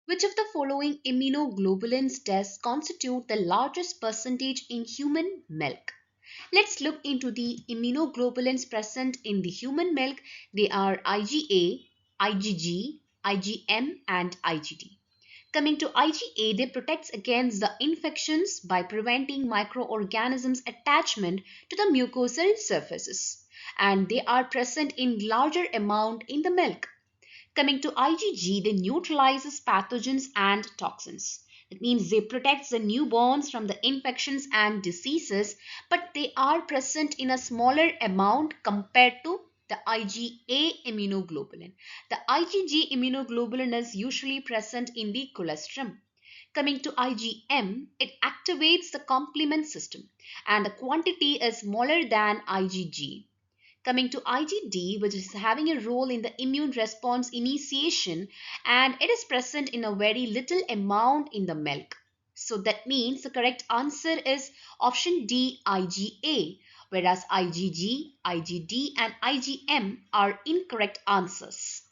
Which of the following immunoglobulins does constitute the largest percentage in human milk? Let's look into the immunoglobulins present in the human milk. They are IgA, IgG, IgM and IgD. Coming to IgA, they protect against the infections by preventing microorganisms attachment to the mucosal surfaces, and they are present in larger amount in the milk. Coming to IgG, they neutralizes pathogens and toxins. That means they protect the newborns from the infections and diseases, but they are present in a smaller amount compared to the IgA immunoglobulin. The IgG immunoglobulin is usually present in the colostrum. Coming to IgM, it activates the complement system and the quantity is smaller than IgG. Coming to IgD, which is having a role in the immune response initiation, and it is present in a very little amount in the milk. So that means the correct answer is option D, IgA, whereas IgG, IgD and IgM are incorrect answers.